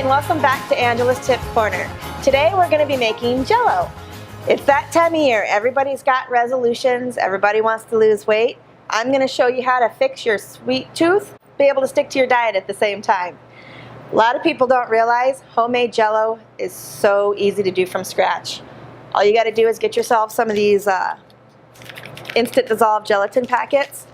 welcome back to Angela's Tip Corner. Today we're going to be making Jello. It's that time of year. Everybody's got resolutions. Everybody wants to lose weight. I'm going to show you how to fix your sweet tooth, be able to stick to your diet at the same time. A lot of people don't realize homemade Jello is so easy to do from scratch. All you got to do is get yourself some of these instant dissolved gelatin packets.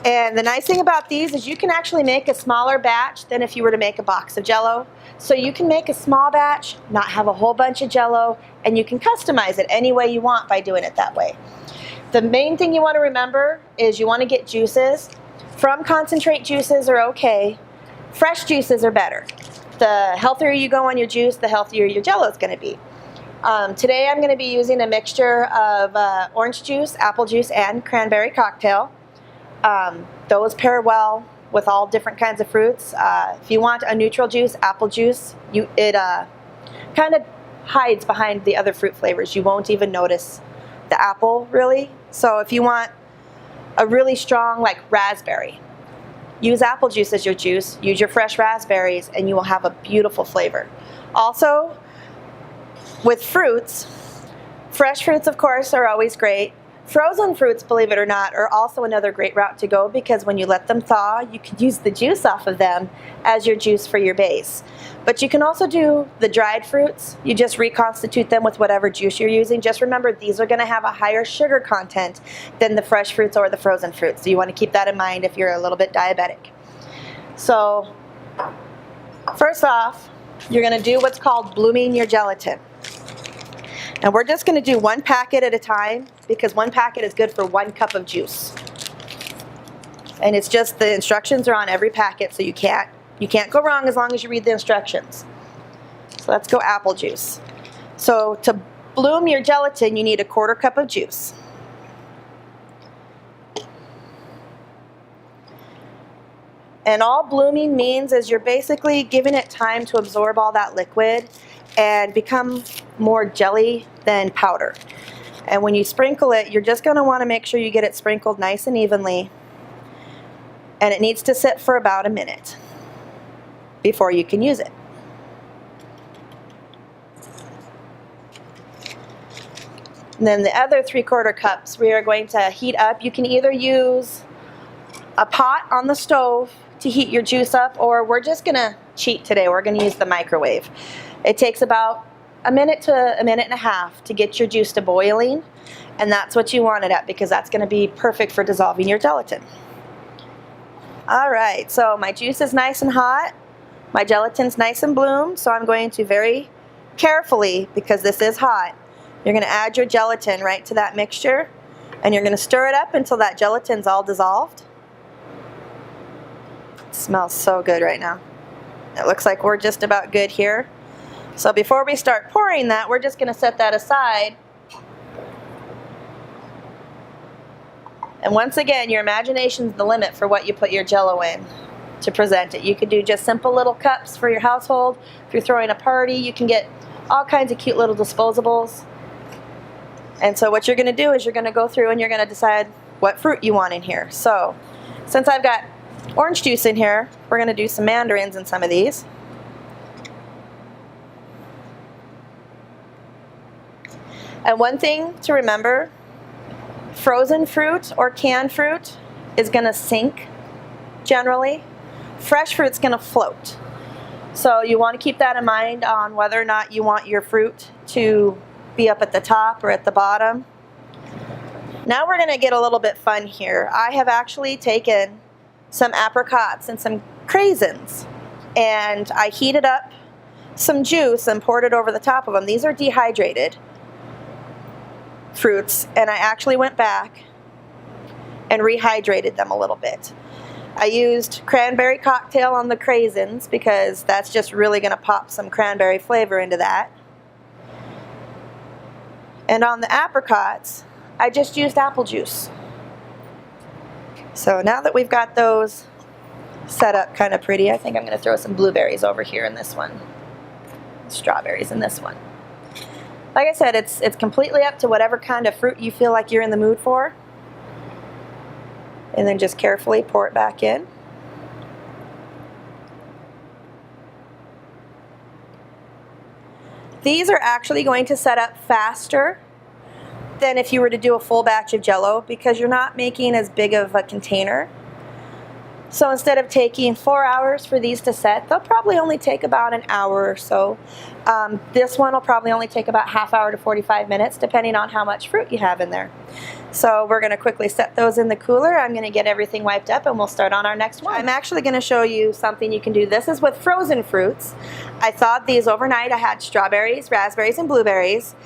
And the nice thing about these is you can actually make a smaller batch than if you were to make a box of Jello. So you can make a small batch, not have a whole bunch of Jello, and you can customize it any way you want by doing it that way. The main thing you want to remember is you want to get juices. From concentrate juices are okay. Fresh juices are better. The healthier you go on your juice, the healthier your Jello is going to be. Today I'm going to be using a mixture of orange juice, apple juice, and cranberry cocktail. Those pair well with all different kinds of fruits. If you want a neutral juice, apple juice, it kind of hides behind the other fruit flavors. You won't even notice the apple really. So if you want a really strong like raspberry, use apple juice as your juice, use your fresh raspberries, and you will have a beautiful flavor. Also, with fruits, fresh fruits of course are always great. Frozen fruits, believe it or not, are also another great route to go because when you let them thaw, you can use the juice off of them as your juice for your base. But you can also do the dried fruits. You just reconstitute them with whatever juice you're using. Just remember, these are going to have a higher sugar content than the fresh fruits or the frozen fruits. So you want to keep that in mind if you're a little bit diabetic. So first off, you're going to do what's called blooming your gelatin. And we're just going to do one packet at a time because one packet is good for 1 cup of juice. And it's just the instructions are on every packet, so you can't go wrong as long as you read the instructions. So let's go apple juice. So to bloom your gelatin, you need 1/4 cup of juice. And all blooming means is you're basically giving it time to absorb all that liquid and become more jelly than powder. And when you sprinkle it, you're just going to want to make sure you get it sprinkled nice and evenly. And it needs to sit for about a minute before you can use it. And then the other 3/4 cups we are going to heat up. You can either use a pot on the stove to heat your juice up, or we're just going to cheat today. We're going to use the microwave. It takes about a minute to a minute and a half to get your juice to boiling, and that's what you want it at because that's going to be perfect for dissolving your gelatin. Alright, so my juice is nice and hot. My gelatin's nice and bloomed, so I'm going to very carefully, because this is hot, you're going to add your gelatin right to that mixture, and you're going to stir it up until that gelatin's all dissolved. It smells so good right now. It looks like we're just about good here. So before we start pouring that, we're just going to set that aside. And once again, your imagination's the limit for what you put your Jello in to present it. You could do just simple little cups for your household. If you're throwing a party, you can get all kinds of cute little disposables. And so what you're going to do is you're going to go through and you're going to decide what fruit you want in here. So since I've got orange juice in here, we're going to do some mandarins in some of these. And one thing to remember, frozen fruit or canned fruit is going to sink generally. Fresh fruit's going to float. So you want to keep that in mind on whether or not you want your fruit to be up at the top or at the bottom. Now we're going to get a little bit fun here. I have actually taken some apricots and some craisins, and I heated up some juice and poured it over the top of them. These are dehydrated fruits, and I actually went back and rehydrated them a little bit. I used cranberry cocktail on the craisins because that's just really going to pop some cranberry flavor into that. And on the apricots, I just used apple juice. So now that we've got those set up kind of pretty, I think I'm going to throw some blueberries over here in this one, strawberries in this one. Like I said, it's completely up to whatever kind of fruit you feel like you're in the mood for. And then just carefully pour it back in. These are actually going to set up faster than if you were to do a full batch of Jello because you're not making as big of a container. So instead of taking 4 hours for these to set, they'll probably only take about an hour or so. This one will probably only take about half hour to 45 minutes depending on how much fruit you have in there. So we're going to quickly set those in the cooler. I'm going to get everything wiped up and we'll start on our next one. I'm actually going to show you something you can do. This is with frozen fruits. I thawed these overnight. I had strawberries, raspberries, and blueberries.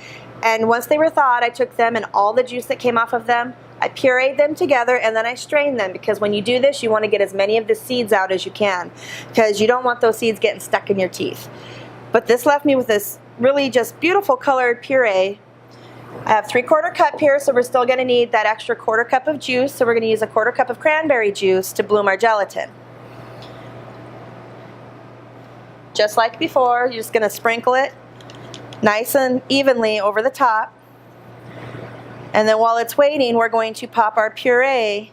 And once they were thawed, I took them and all the juice that came off of them, I pureed them together and then I strained them because when you do this, you want to get as many of the seeds out as you can because you don't want those seeds getting stuck in your teeth. But this left me with this really just beautiful colored puree. I have 3/4 cup here, so we're still going to need that extra 1/4 cup of juice. So we're going to use a 1/4 cup of cranberry juice to bloom our gelatin. Just like before, you're just going to sprinkle it nice and evenly over the top. And then while it's waiting, we're going to pop our puree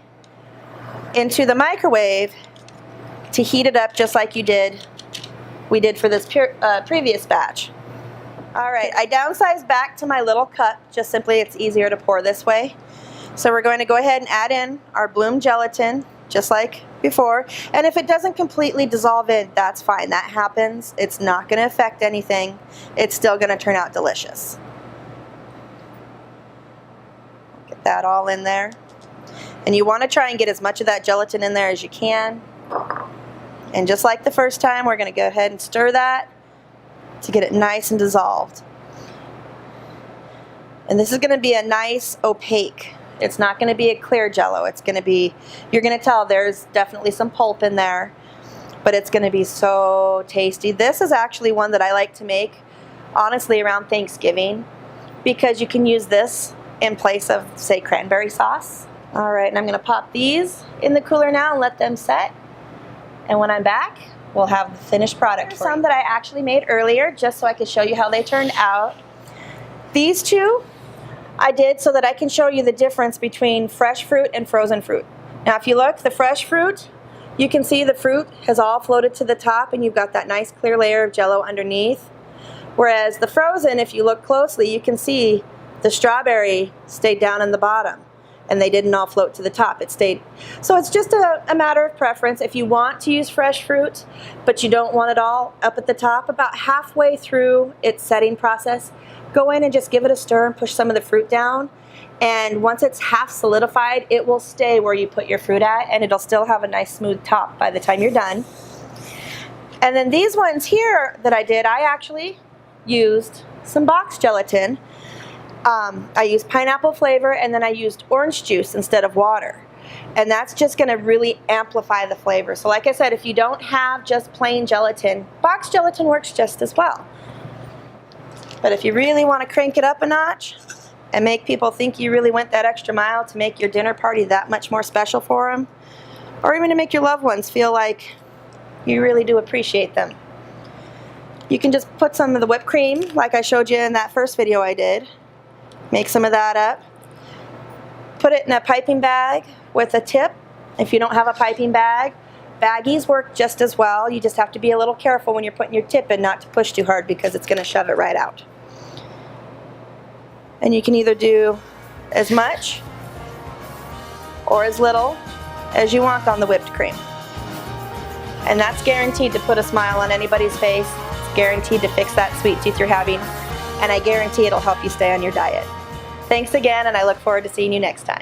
into the microwave to heat it up just like we did for this previous batch. All right, I downsized back to my little cup, just simply it's easier to pour this way. So we're going to go ahead and add in our bloom gelatin, just like before. And if it doesn't completely dissolve in, that's fine, that happens. It's not gonna affect anything. It's still gonna turn out delicious. Get that all in there. And you wanna try and get as much of that gelatin in there as you can. And just like the first time, we're gonna go ahead and stir that to get it nice and dissolved. And this is gonna be a nice opaque. It's not gonna be a clear Jello. It's gonna be, you're gonna tell there's definitely some pulp in there, but it's gonna be so tasty. This is actually one that I like to make, honestly, around Thanksgiving, because you can use this in place of, say, cranberry sauce. All right, and I'm gonna pop these in the cooler now and let them set. And when I'm back, we'll have the finished product for you. Some that I actually made earlier, just so I could show you how they turned out. These two, I did so that I can show you the difference between fresh fruit and frozen fruit. Now if you look, the fresh fruit, you can see the fruit has all floated to the top and you've got that nice clear layer of Jello underneath. Whereas the frozen, if you look closely, you can see the strawberry stayed down in the bottom and they didn't all float to the top. It stayed. So it's just a matter of preference. If you want to use fresh fruit, but you don't want it all up at the top, about halfway through its setting process, go in and just give it a stir and push some of the fruit down. And once it's half solidified, it will stay where you put your fruit at and it'll still have a nice smooth top by the time you're done. And then these ones here that I did, I actually used some box gelatin. I used pineapple flavor and then I used orange juice instead of water. And that's just gonna really amplify the flavor. So like I said, if you don't have just plain gelatin, box gelatin works just as well. But if you really want to crank it up a notch and make people think you really went that extra mile to make your dinner party that much more special for them, or even to make your loved ones feel like you really do appreciate them, you can just put some of the whipped cream like I showed you in that first video I did. Make some of that up. Put it in a piping bag with a tip. If you don't have a piping bag, baggies work just as well. You just have to be a little careful when you're putting your tip in not to push too hard because it's going to shove it right out. And you can either do as much or as little as you want on the whipped cream. And that's guaranteed to put a smile on anybody's face. It's guaranteed to fix that sweet tooth you're having. And I guarantee it'll help you stay on your diet. Thanks again, and I look forward to seeing you next time.